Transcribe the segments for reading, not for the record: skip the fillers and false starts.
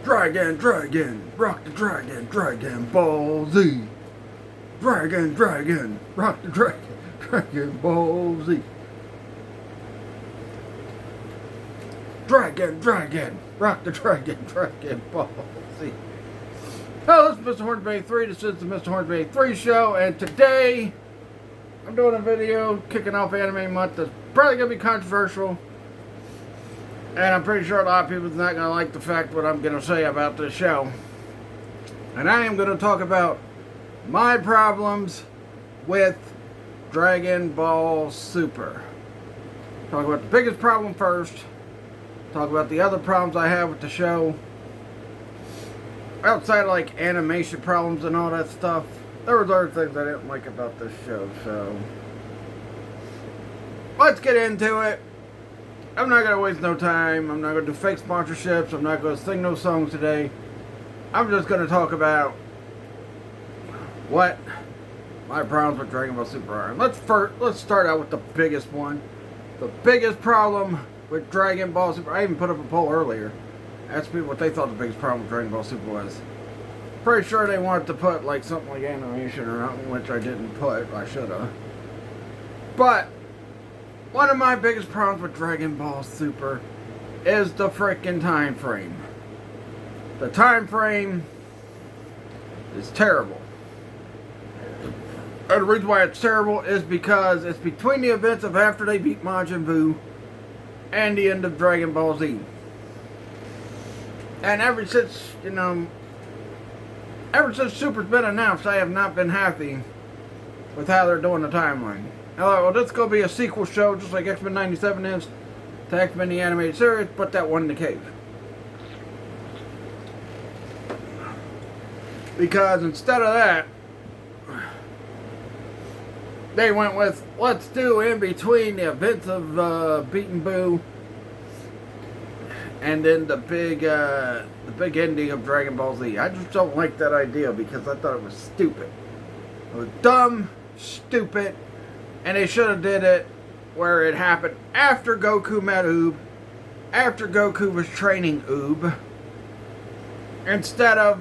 Dragon, rock the dragon, Dragon Ball Z. Dragon, rock the dragon, Dragon Ball Z. Dragon, rock the dragon, Dragon Ball Z. Hello, this is Mr. Hornsby 3. This is the Mr. Hornsby 3 show, and today I'm doing a video kicking off Anime Month that's probably going to be controversial. And I'm pretty sure a lot of people's not going to like the fact what I'm going to say about this show. And I am going to talk about my problems with Dragon Ball Super. Talk about the biggest problem first. Talk about the other problems I have with the show. Outside of like animation problems and all that stuff, there was other things I didn't like about this show. So let's get into it. I'm not going to waste no time. I'm not going to do fake sponsorships. I'm not going to sing no songs today. I'm just going to talk about what my problems with Dragon Ball Super are. And let's start out with the biggest one. The biggest problem with Dragon Ball Super. I even put up a poll earlier. Asked people what they thought the biggest problem with Dragon Ball Super was. Pretty sure they wanted to put like something like animation or something, which I didn't put. I should have. But one of my biggest problems with Dragon Ball Super is the freaking time frame. The time frame is terrible. And the reason why it's terrible is because it's between the events of after they beat Majin Buu and the end of Dragon Ball Z. And ever since Super's been announced, I have not been happy with how they're doing the timeline. I thought, well, this is going to be a sequel show, just like X-Men 97 is to X-Men the Animated Series, but that wasn't the case. Because instead of that, they went with, let's do in between the events of beating Boo and then the big ending of Dragon Ball Z. I just don't like that idea because I thought it was stupid. It was dumb, stupid, and they should have did it where it happened after Goku met Oob, after Goku was training Oob, instead of,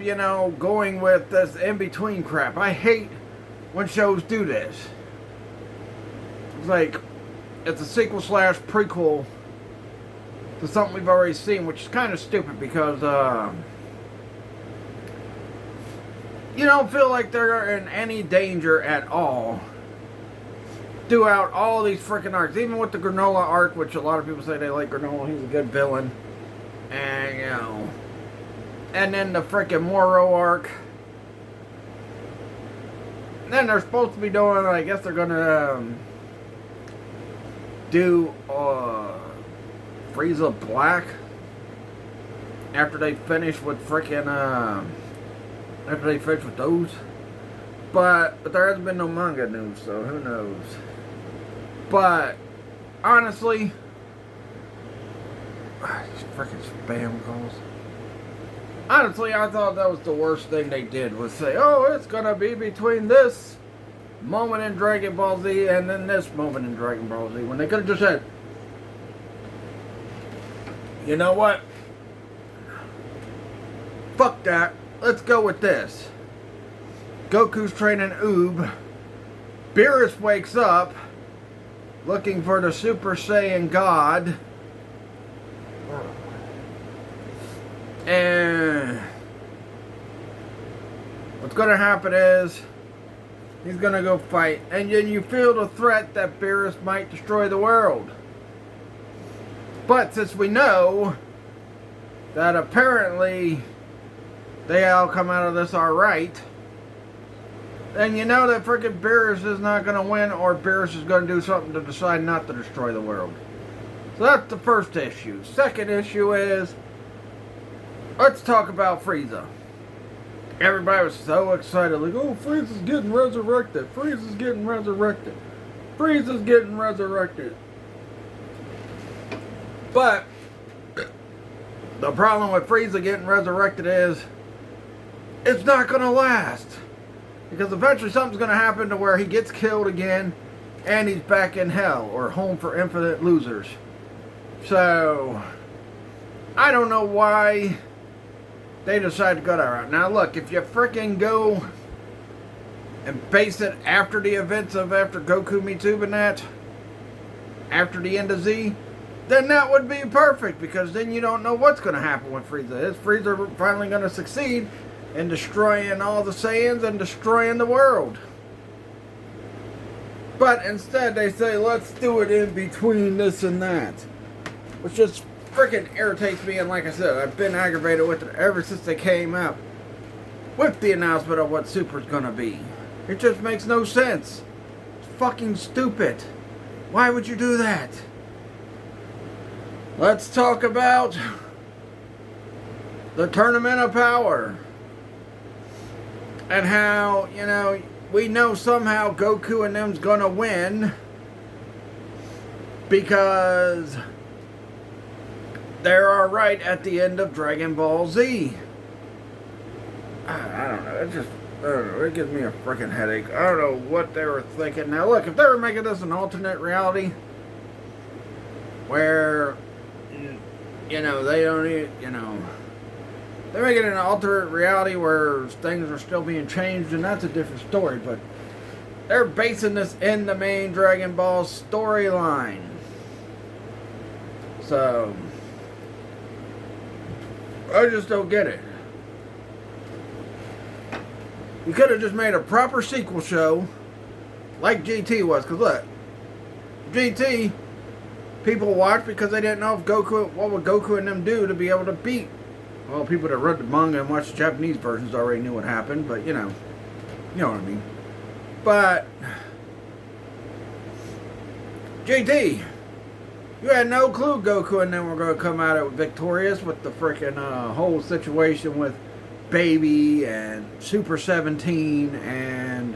going with this in-between crap. I hate when shows do this. It's like, it's a sequel / prequel to something we've already seen, which is kind of stupid because you don't feel like they're in any danger at all throughout all these freaking arcs. Even with the Granola arc, which a lot of people say they like Granola, he's a good villain. And, and then the freaking Moro arc. And then they're supposed to be doing, I guess they're going to do Frieza Black after they finish with freaking after they finish with those, but there hasn't been no manga news, so who knows. But honestly, these freaking spam calls. Honestly, I thought that was the worst thing they did, was say, oh, it's gonna be between this moment in Dragon Ball Z and then this moment in Dragon Ball Z, when they could have just said, you know what? Fuck that. Let's go with this. Goku's training Oob. Beerus wakes up looking for the Super Saiyan God. And what's going to happen is he's going to go fight. And then you feel the threat that Beerus might destroy the world. But since we know that apparently they all come out of this alright, then you know that freaking Beerus is not going to win, or Beerus is going to do something to decide not to destroy the world. So that's the first issue. Second issue is, let's talk about Frieza. Everybody was so excited, like, oh, Frieza's getting resurrected. Frieza's getting resurrected. Frieza's getting resurrected. But the problem with Frieza getting resurrected is it's not going to last. Because eventually something's going to happen to where he gets killed again and he's back in hell, or home for infinite losers. So I don't know why they decided to go that route. Now look, if you freaking go and base it after the events of after Goku meets Ubinet, after the end of Z, then that would be perfect, because then you don't know what's going to happen with Frieza. Is Frieza finally going to succeed in destroying all the Saiyans and destroying the world? But instead they say, let's do it in between this and that, which just freaking irritates me. And like I said, I've been aggravated with it ever since they came out with the announcement of what Super's going to be. It just makes no sense. It's fucking stupid. Why would you do that? Let's talk about the Tournament of Power. And how, you know, we know somehow Goku and them's gonna win, because they are right at the end of Dragon Ball Z. I don't know. It just, I don't know. It gives me a freaking headache. I don't know what they were thinking. Now look, if they were making this an alternate reality, where, you know, they don't need, you know, they're making it an alternate reality where things are still being changed, and that's a different story. But they're basing this in the main Dragon Ball storyline. So, I just don't get it. You could have just made a proper sequel show like GT was. Because look, GT, people watched because they didn't know if Goku, what would Goku and them do to be able to beat. Well, people that read the manga and watched the Japanese versions already knew what happened, but you know what I mean. But GT, you had no clue Goku and them were going to come out of victorious with the freaking whole situation with Baby and Super 17 and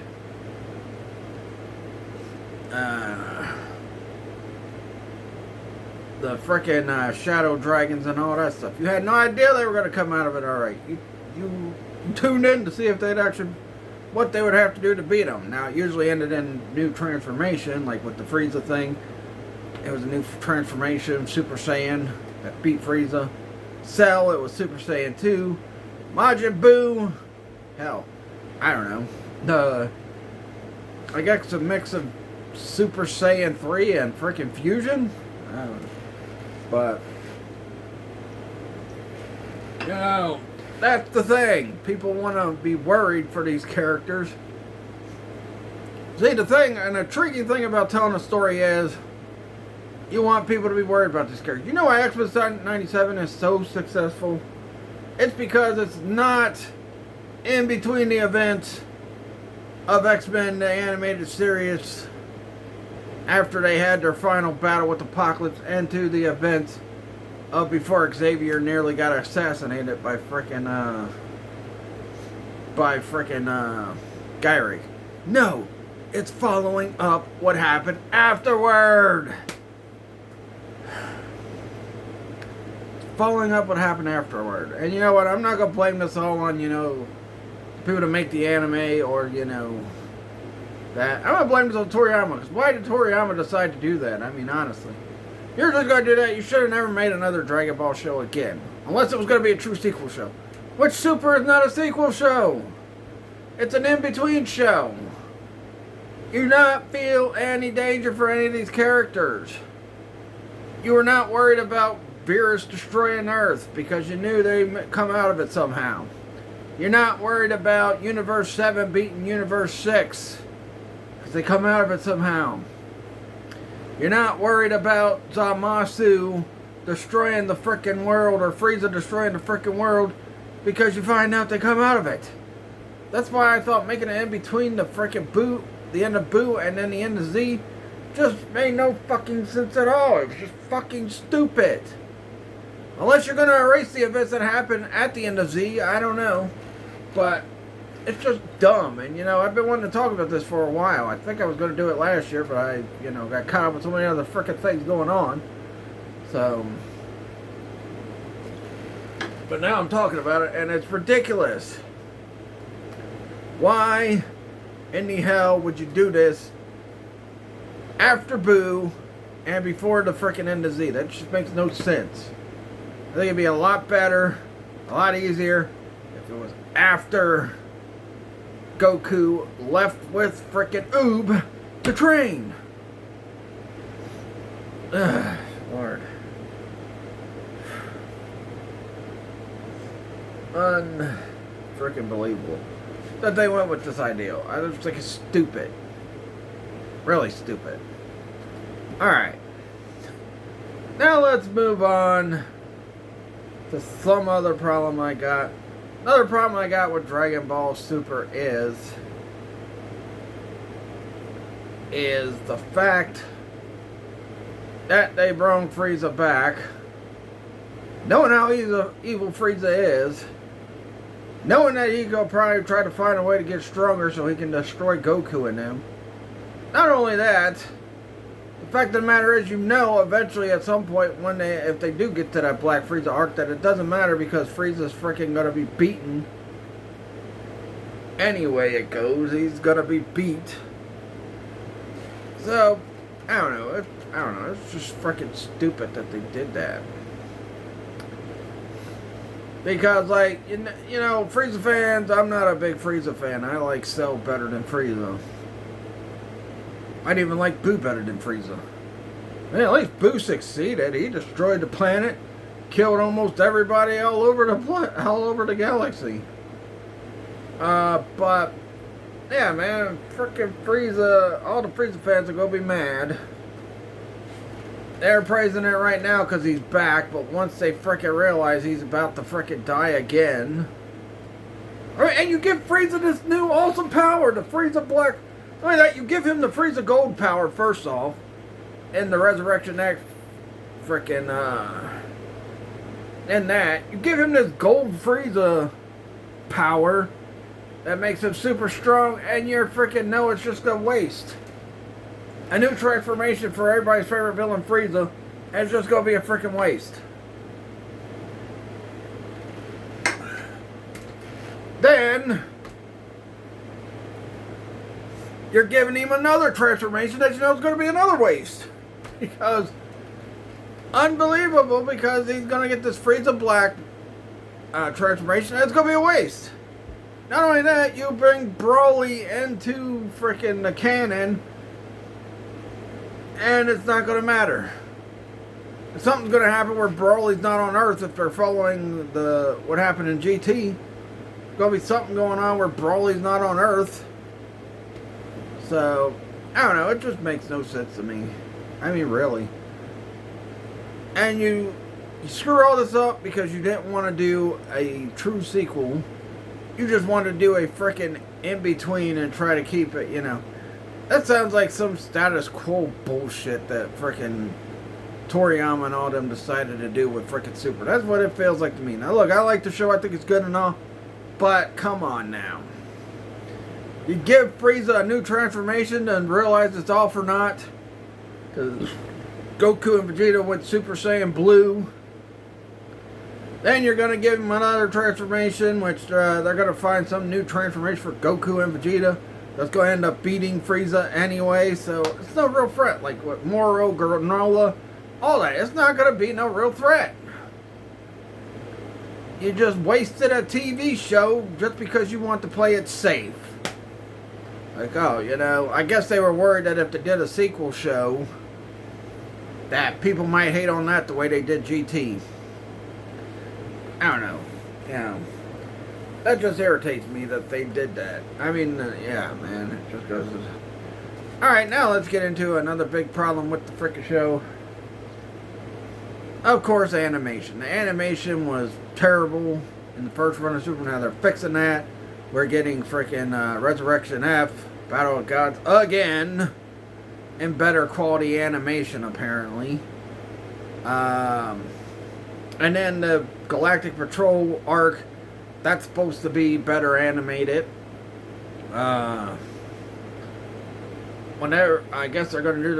the frickin' Shadow Dragons and all that stuff. You had no idea they were going to come out of it alright. You tuned in to see if they'd actually, what they would have to do to beat them. Now, it usually ended in new transformation, like with the Frieza thing. It was a new transformation, Super Saiyan, that beat Frieza. Cell, it was Super Saiyan 2. Majin Buu, hell, I don't know. I guess it's a mix of Super Saiyan 3 and frickin' Fusion. I don't know. But, you know, that's the thing. People want to be worried for these characters. See, the thing, an intriguing thing about telling a story is you want people to be worried about these characters. You know why X-Men 97 is so successful? It's because it's not in between the events of X-Men, the animated series, after they had their final battle with Apocalypse, and to the events of before Xavier nearly got assassinated by frickin' Gyrick. No, it's following up what happened afterward. Following up what happened afterward. And you know what, I'm not going to blame this all on, you know, people to make the anime, or, you know, that. I'm going to blame this on Toriyama, because why did Toriyama decide to do that? I mean, honestly. You're just going to do that, you should have never made another Dragon Ball show again. Unless it was going to be a true sequel show. Which Super is not a sequel show. It's an in-between show. You do not feel any danger for any of these characters. You were not worried about Beerus destroying Earth because you knew they'd come out of it somehow. You're not worried about Universe 7 beating Universe 6 because they come out of it somehow. You're not worried about Zamasu destroying the frickin' world, or Frieza destroying the frickin' world, because you find out they come out of it. That's why I thought making it in between the frickin' Buu, the end of Buu, and then the end of Z just made no fucking sense at all. It was just fucking stupid. Unless you're going to erase the events that happened at the end of Z, I don't know. But it's just dumb. And, you know, I've been wanting to talk about this for a while. I think I was going to do it last year, but I, you know, got caught up with so many other frickin' things going on. So, but now I'm talking about it, and it's ridiculous. Why in the hell would you do this after Boo and before the frickin' end of Z? That just makes no sense. I think it'd be a lot better, a lot easier if it was after Goku left with frickin' Oob to train. Ugh, Lord. Unfrickin' believable that they went with this idea. I was think it's stupid. Really stupid. Alright. Now let's move on to some other problem I got. Another problem I got with Dragon Ball Super is the fact that they brought Frieza back, knowing how evil Frieza is, knowing that he gonna probably try to find a way to get stronger so he can destroy Goku and them. Not only that, the fact of the matter is, you know, eventually at some point if they do get to that Black Frieza arc, that it doesn't matter because Frieza's freaking gonna be beaten. Anyway it goes, he's gonna be beat. So, I don't know. It's just freaking stupid that they did that. Because, like, you know, Frieza fans, I'm not a big Frieza fan. I like Cell better than Frieza. I'd even like Boo better than Frieza. Man, at least Boo succeeded. He destroyed the planet, killed almost everybody all over the galaxy. But yeah, man, frickin' Frieza, all the Frieza fans are gonna be mad. They're praising it right now because he's back, but once they frickin' realize he's about to frickin' die again. Alright, and you give Frieza this new awesome power, the Frieza Black. I mean, that you give him the Frieza Gold power first off, and the Resurrection X frickin' and that. You give him this Gold Frieza power that makes him super strong, and you're frickin' know it's just a waste. A new transformation for everybody's favorite villain, Frieza, and it's just gonna be a frickin' waste. Then you're giving him another transformation that you know is gonna be another waste. Because unbelievable, because he's gonna get this Frieza Black transformation, and it's gonna be a waste. Not only that, you bring Broly into frickin' the canon, and it's not going to matter. Something's going to happen where Broly's not on Earth if they're following what happened in GT. There's going to be something going on where Broly's not on Earth. So, I don't know. It just makes no sense to me. I mean, really. And you screw all this up because you didn't want to do a true sequel. You just wanted to do a frickin' in-between and try to keep it, you know. That sounds like some status quo bullshit that frickin' Toriyama and all them decided to do with frickin' Super. That's what it feels like to me. Now look, I like the show, I think it's good and all, but come on now. You give Frieza a new transformation and realize it's all for naught. Because Goku and Vegeta went Super Saiyan Blue. Then you're going to give him another transformation, which they're going to find some new transformation for Goku and Vegeta. That's going to end up beating Frieza anyway, so it's no real threat. Like with Moro, Granola, all that. It's not going to be no real threat. You just wasted a TV show just because you want to play it safe. Like, oh, you know, I guess they were worried that if they did a sequel show, that people might hate on that the way they did GT. I don't know. You know. That just irritates me that they did that. I mean, yeah, man. It just goes. Alright, now let's get into another big problem with the frickin' show. Of course, animation. The animation was terrible in the first run of Super. Now they're fixing that. We're getting frickin' Resurrection F, Battle of Gods again, in better quality animation, apparently. And then the Galactic Patrol arc. That's supposed to be better animated. Whenever I guess they're going to do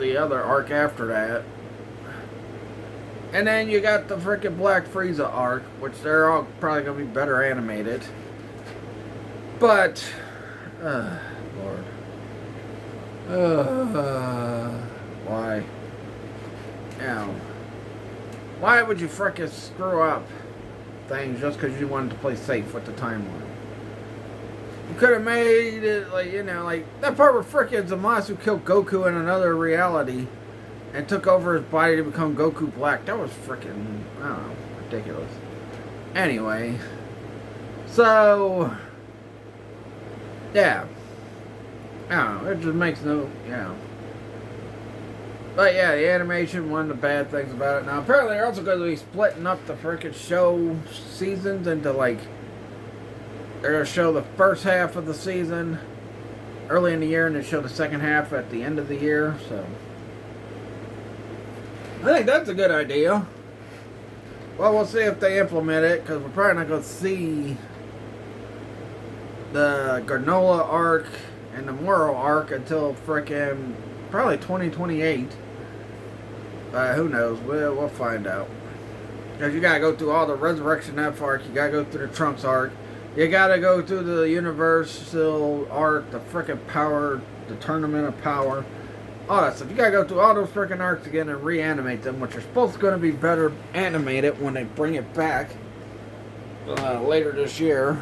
the other arc after that. And then you got the freaking Black Frieza arc, which they're all probably going to be better animated. But, Lord. Why? Now, why would you frickin' screw up things just because you wanted to play safe with the timeline. You could have made it like, you know, like that part where frickin' Zamasu killed Goku in another reality and took over his body to become Goku Black. That was frickin', I don't know, ridiculous. Anyway, so yeah, I don't know. It just makes no, you know. But yeah, the animation, one of the bad things about it. Now, apparently they're also going to be splitting up the frickin' show seasons into, like, they're going to show the first half of the season early in the year and then show the second half at the end of the year. So, I think that's a good idea. Well, we'll see if they implement it, because we're probably not going to see the Granola arc and the Moro arc until frickin' probably 2028. Who knows? We'll find out. Because you gotta go through all the Resurrection F arc, you gotta go through the Trunks arc, you gotta go through the Universal arc, the frickin' Power, the Tournament of Power, all that stuff. You gotta go through all those frickin' arcs again and reanimate them, which are supposed to gonna be better animated when they bring it back later this year.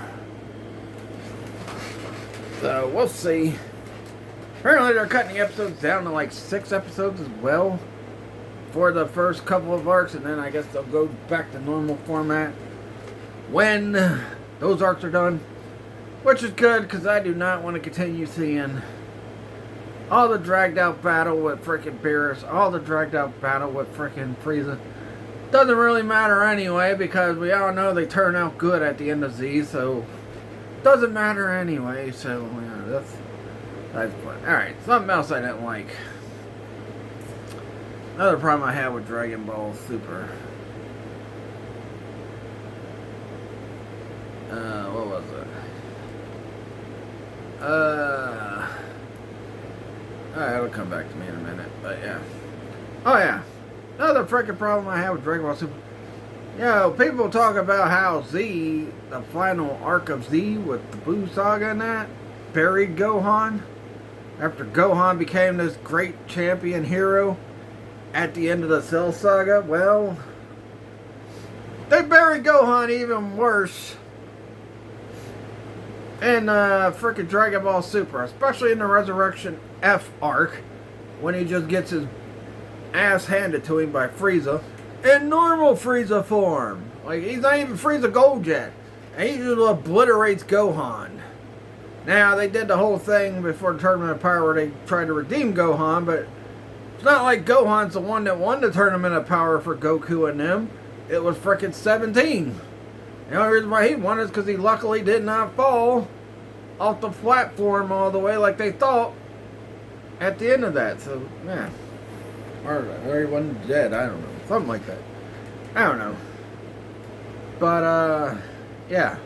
So we'll see. Apparently they're cutting the episodes down to like 6 episodes as well for the first couple of arcs, and then I guess they'll go back to normal format when those arcs are done, which is good because I do not want to continue seeing all the dragged out battle with frickin' Beerus, all the dragged out battle with frickin' Frieza. Doesn't really matter anyway because we all know they turn out good at the end of Z, so doesn't matter anyway. So yeah, that's fun. Alright, something else I didn't like. Another problem I had with Dragon Ball Super. What was it? Alright, it'll come back to me in a minute, but yeah. Oh yeah, another freaking problem I have with Dragon Ball Super. You know, people talk about how Z, the final arc of Z with the Buu Saga and that, buried Gohan. After Gohan became this great champion hero at the end of the Cell Saga, well, they buried Gohan even worse in frickin' Dragon Ball Super, especially in the Resurrection F arc, when he just gets his ass handed to him by Frieza in normal Frieza form. Like, he's not even Frieza Gold yet, and he just obliterates Gohan. Now, they did the whole thing before the Tournament of Power where they tried to redeem Gohan, but it's not like Gohan's the one that won the Tournament of Power for Goku and them. It was frickin' 17. The only reason why he won is because he luckily did not fall off the platform all the way like they thought at the end of that. So, yeah. Or he wasn't dead, I don't know. Something like that. I don't know. But, yeah.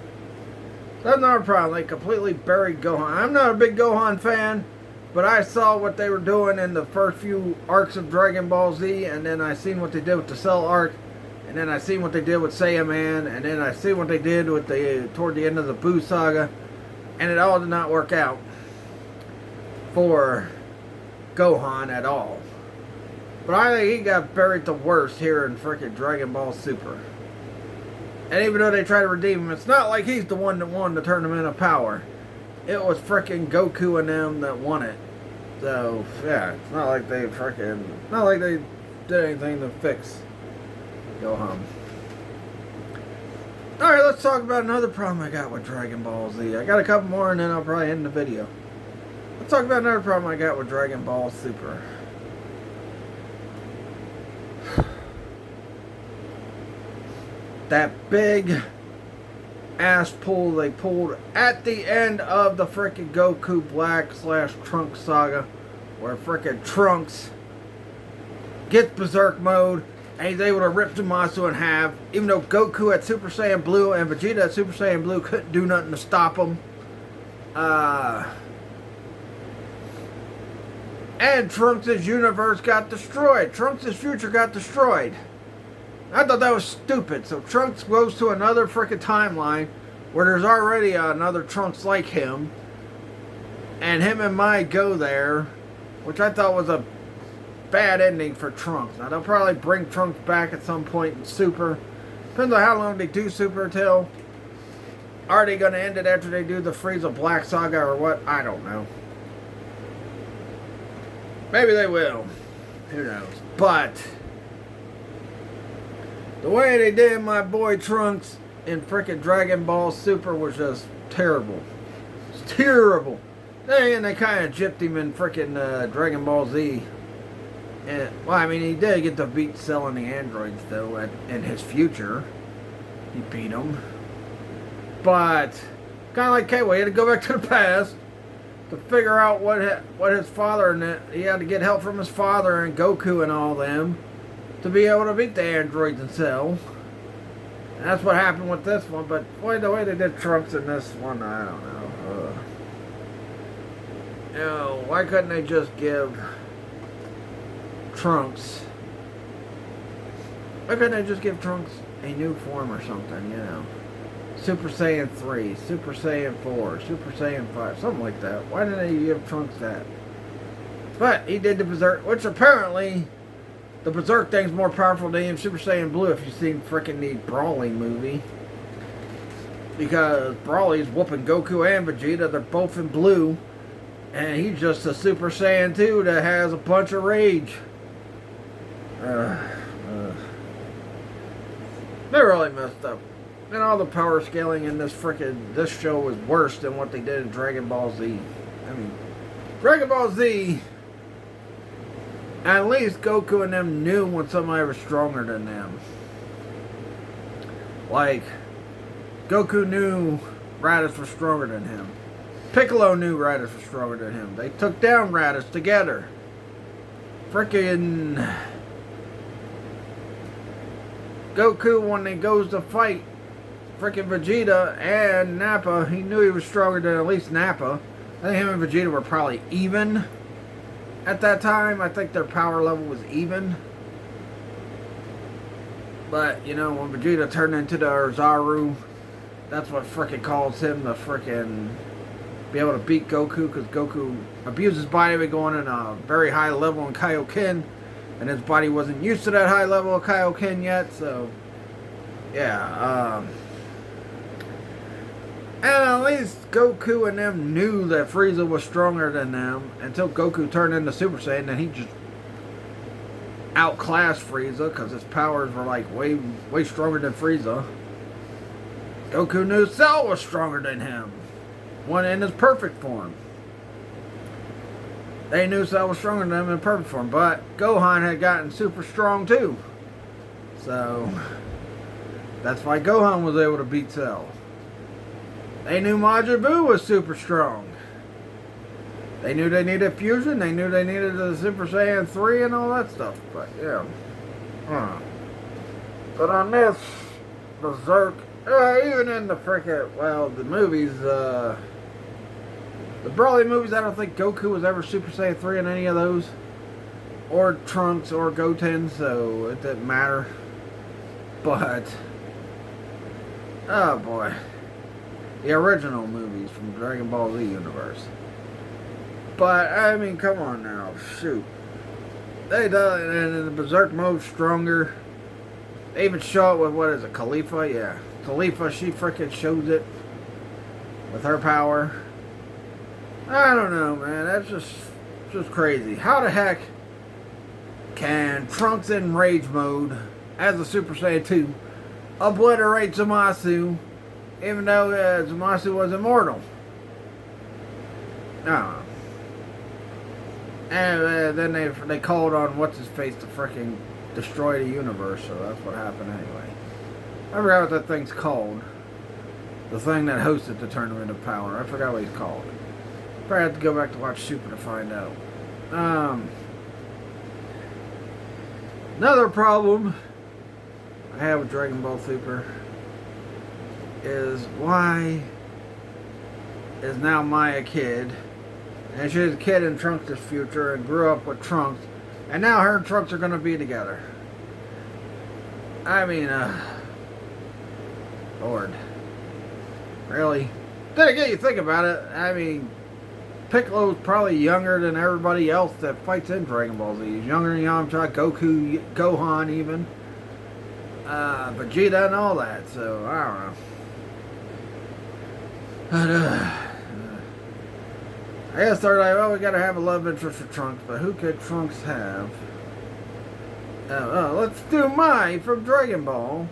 That's another problem. They completely buried Gohan. I'm not a big Gohan fan, but I saw what they were doing in the first few arcs of Dragon Ball Z, and then I seen what they did with the Cell arc, and then I seen what they did with Saiyaman, and then I see what they did with toward the end of the Buu Saga, and it all did not work out for Gohan at all. But I think he got buried the worst here in frickin' Dragon Ball Super. And even though they try to redeem him, it's not like he's the one that won the Tournament of Power. It was frickin' Goku and them that won it. So, yeah, it's not like they not like they did anything to fix Gohan. Alright, let's talk about another problem I got with Dragon Ball Z. I got a couple more and then I'll probably end the video. Let's talk about another problem I got with Dragon Ball Super. That big ass pull they pulled at the end of the frickin' Goku Black / Trunks saga, where frickin' Trunks gets Berserk mode and he's able to rip Zamasu in half, even though Goku at Super Saiyan Blue and Vegeta at Super Saiyan Blue couldn't do nothing to stop him. And Trunks' universe got destroyed. Trunks' future got destroyed. I thought that was stupid. So Trunks goes to another frickin' timeline where there's already another Trunks like him. And him and Mai go there, which I thought was a bad ending for Trunks. Now they'll probably bring Trunks back at some point in Super Depends on how long they do Super till. Are they going to end it after they do the Frieza Black Saga or what? I don't know. Maybe they will. Who knows? But the way they did my boy Trunks in frickin' Dragon Ball Super was just terrible. It's terrible. And they kind of gypped him in frickin' Dragon Ball Z. And, well, I mean, he did get to beat Cell and the androids, though, in his future. He beat them. But, kind of like K-Way, he had to go back to the past to figure out what his father, and he had to get help from his father and Goku and all them to be able to beat the androids and Cell. And that's what happened with this one, but boy, the way they did Trunks in this one, I don't know. You know, why couldn't they just give Trunks, why couldn't they just give Trunks a new form or something, you know? Super Saiyan 3, Super Saiyan 4, Super Saiyan 5, something like that. Why didn't they give Trunks that? But he did the Berserk, which apparently the Berserk thing's more powerful than Super Saiyan Blue if you've seen frickin' the Broly movie. Because Broly's whooping Goku and Vegeta, they're both in blue. And he's just a Super Saiyan 2 that has a bunch of rage. They really messed up. And all the power scaling in this show was worse than what they did in Dragon Ball Z. I mean, Dragon Ball Z, at least Goku and them knew when somebody was stronger than them. Like, Goku knew Raditz was stronger than him. Piccolo knew Raditz was stronger than him. They took down Raditz together. Frickin' Goku, when he goes to fight frickin' Vegeta and Nappa, he knew he was stronger than at least Nappa. I think him and Vegeta were probably even at that time. I think their power level was even. But, you know, when Vegeta turned into the Zaru, that's what frickin' caused him to frickin' be able to beat Goku, because Goku abused his body by going in a very high level in Kaioken, and his body wasn't used to that high level of Kaioken yet, so yeah, and at least Goku and them knew that Frieza was stronger than them until Goku turned into Super Saiyan, and he just outclassed Frieza because his powers were like way stronger than Frieza. Goku knew Cell was stronger than him, one in his perfect form. They knew Cell was stronger than them in perfect form, but Gohan had gotten super strong too. So that's why Gohan was able to beat Cell. They knew Majin Buu was super strong. They knew they needed fusion. They knew they needed the Super Saiyan 3 and all that stuff. But yeah. But on this, Berserk, even in the frickin', well, the movies, the Broly movies, I don't think Goku was ever Super Saiyan 3 in any of those. Or Trunks or Goten, so it didn't matter. But, oh boy. The original movies from Dragon Ball Z universe. But, I mean, come on now. Shoot. They done, and in the Berserk mode, stronger. They even show it with, what is it, Khalifa? Yeah. Khalifa, she frickin' shows it. With her power. I don't know, man. That's just crazy. How the heck can Trunks in Rage mode, as a Super Saiyan 2, obliterate Zamasu, even though Zamasu was immortal? No. And then they called on what's-his-face to frickin' destroy the universe, so that's what happened anyway. I forgot what that thing's called. The thing that hosted the Tournament of Power. I forgot what he's called. Probably have to go back to watch Super to find out. Another problem I have with Dragon Ball Super is why is now Maya a kid, and she's a kid in Trunks' future and grew up with Trunks, and now her and Trunks are going to be together. I mean, Lord. Really? Then again, you think about it, I mean, Piccolo's probably younger than everybody else that fights in Dragon Ball Z. He's younger than Yamcha, Goku, Gohan even. Vegeta and all that. So I don't know. But I guess they're like, well, we gotta have a love interest for Trunks, but who could Trunks have? Let's do Mai from Dragon Ball.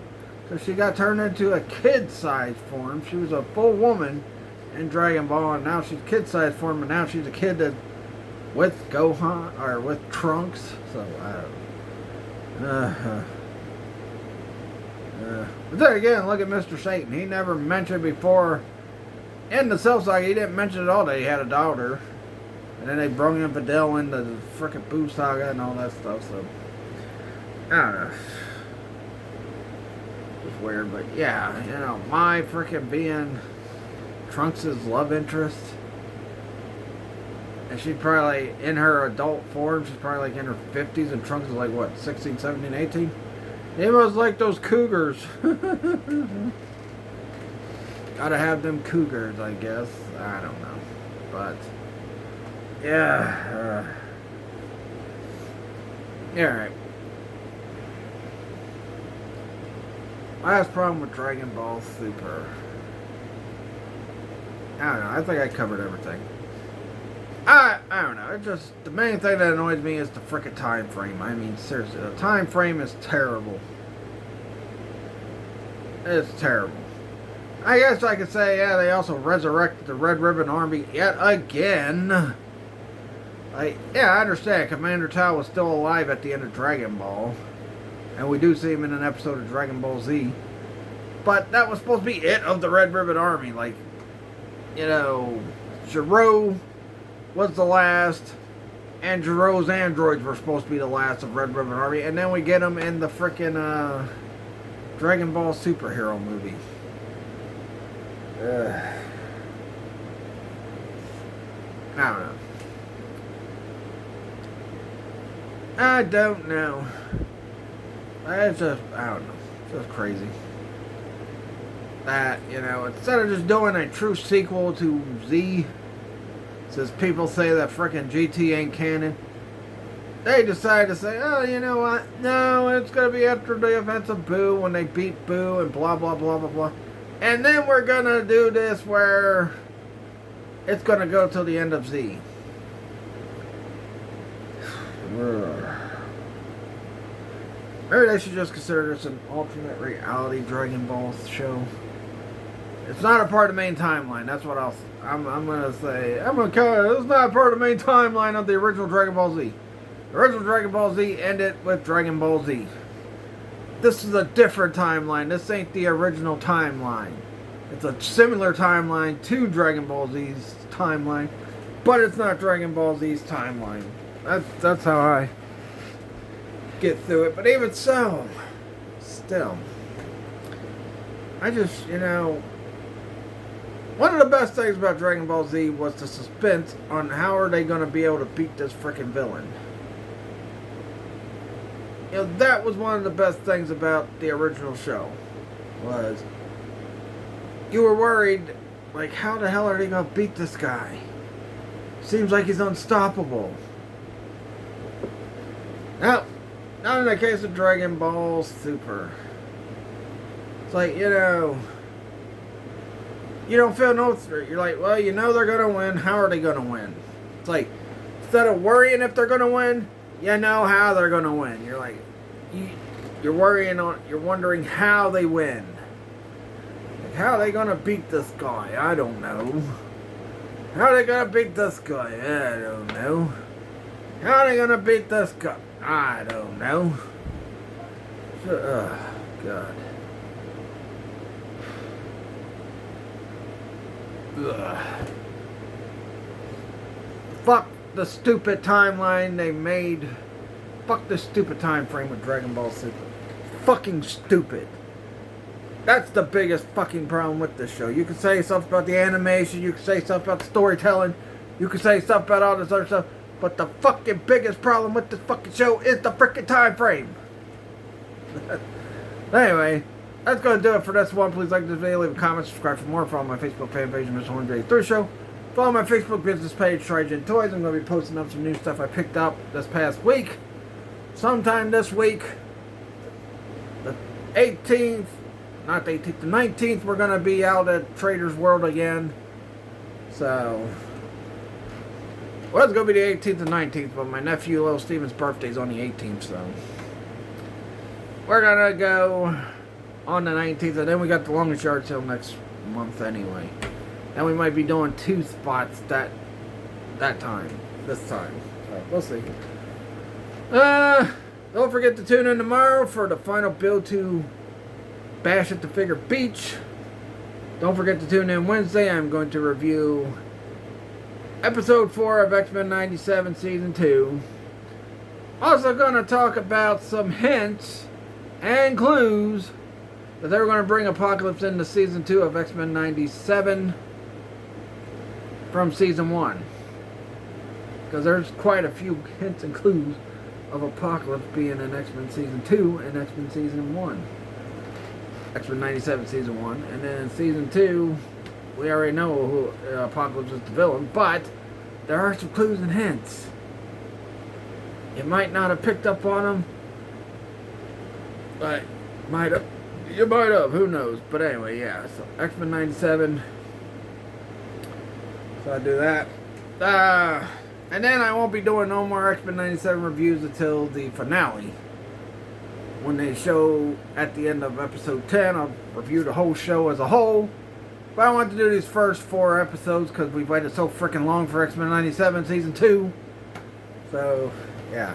So she got turned into a kid-sized form. She was a full woman in Dragon Ball, and now she's kid-sized form, and now she's a kid that with Gohan or with Trunks. So I don't know. But then again, look at Mr. Satan. He never mentioned before in the Cell Saga. He didn't mention at all that he had a daughter, and then they brought in Videl into the frickin' Boo Saga and all that stuff. So I don't know. It's weird, but yeah, you know, my frickin' being Trunks' love interest. And she's probably, in her adult form, she's probably like in her 50s, and Trunks is like, what, 16, 17, 18? He was like those cougars. Gotta have them cougars, I guess. I don't know. But, yeah. Alright. Last problem with Dragon Ball Super. I don't know. I think I covered everything. I don't know. It just, the main thing that annoys me is the frickin' time frame. I mean, seriously, the time frame is terrible. It's terrible. I guess I could say, yeah, they also resurrected the Red Ribbon Army yet again. Like, yeah, I understand. Commander Tao was still alive at the end of Dragon Ball. And we do see him in an episode of Dragon Ball Z. But that was supposed to be it of the Red Ribbon Army. Like, you know, Gero was the last, and Gero's androids were supposed to be the last of Red Ribbon Army, and then we get them in the frickin' Dragon Ball superhero movie. I don't know. It's just, I don't know. It's just crazy. That, you know, instead of just doing a true sequel to Z, since people say that frickin' GT ain't canon, they decide to say, oh, you know what? No, it's going to be after the events of Boo, when they beat Boo and blah, blah, blah, blah, blah. And then we're going to do this where it's going to go till the end of Z. Maybe they should just consider this an alternate reality Dragon Ball show. It's not a part of the main timeline. That's what I'm going to say. I'm going to call it. It's not a part of the main timeline of the original Dragon Ball Z. The original Dragon Ball Z ended with Dragon Ball Z. This is a different timeline. This ain't the original timeline. It's a similar timeline to Dragon Ball Z's timeline, but it's not Dragon Ball Z's timeline. That's how I get through it. But even so, still, I just, you know, one of the best things about Dragon Ball Z was the suspense on how are they going to be able to beat this freaking villain. You know, that was one of the best things about the original show, was you were worried, like, how the hell are they going to beat this guy? Seems like he's unstoppable. Now, not in the case of Dragon Ball Super. It's like, you know, you don't feel no threat. You're like, well, you know they're going to win. How are they going to win? It's like, instead of worrying if they're going to win, you know how they're going to win. You're like, you're wondering how they win. Like, how are they going to beat this guy? I don't know. How are they going to beat this guy? I don't know. How are they going to beat this guy? I don't know. God. Ugh. Fuck the stupid timeline they made. Fuck the stupid time frame with Dragon Ball Super. Fucking stupid. That's the biggest fucking problem with this show. You can say stuff about the animation, you can say stuff about the storytelling, you can say stuff about all this other stuff, but the fucking biggest problem with this fucking show is the freaking time frame. Anyway, that's going to do it for this one. Please like this video, leave a comment, subscribe for more. Follow my Facebook fan page, Mr. 183 Show. Follow my Facebook business page, Trigen Toys. I'm going to be posting up some new stuff I picked up this past week. Sometime this week. 18th, not the 18th, the 19th, we're going to be out at Trader's World again. So, well, it's going to be the 18th and 19th, but my nephew, Little Steven's birthday is on the 18th, so we're going to go on the 19th, and then we got the longest yard sale next month anyway. And we might be doing 2 spots this time. So, we'll see. Don't forget to tune in tomorrow for the final build to Bash at the Figure Beach. Don't forget to tune in Wednesday. I'm going to review episode 4 of X-Men 97 Season 2. Also going to talk about some hints and clues that they were going to bring Apocalypse into Season 2 of X-Men 97 from Season 1. Because there's quite a few hints and clues of Apocalypse being in X-Men Season 2 and X-Men Season 1. X-Men 97 Season 1. And then in Season 2, we already know who Apocalypse is the villain, but there are some clues and hints. You might not have picked up on them, but you might have, who knows. But anyway, yeah, so X-Men 97. So I do that. And then I won't be doing no more X-Men 97 reviews until the finale. When they show at the end of episode 10, I'll review the whole show as a whole. But I want to do these first 4 episodes because we've waited so freaking long for X-Men 97 Season 2. So, yeah.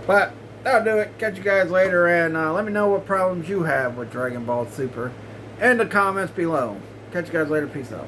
But, that'll do it. Catch you guys later, and let me know what problems you have with Dragon Ball Super in the comments below. Catch you guys later. Peace out.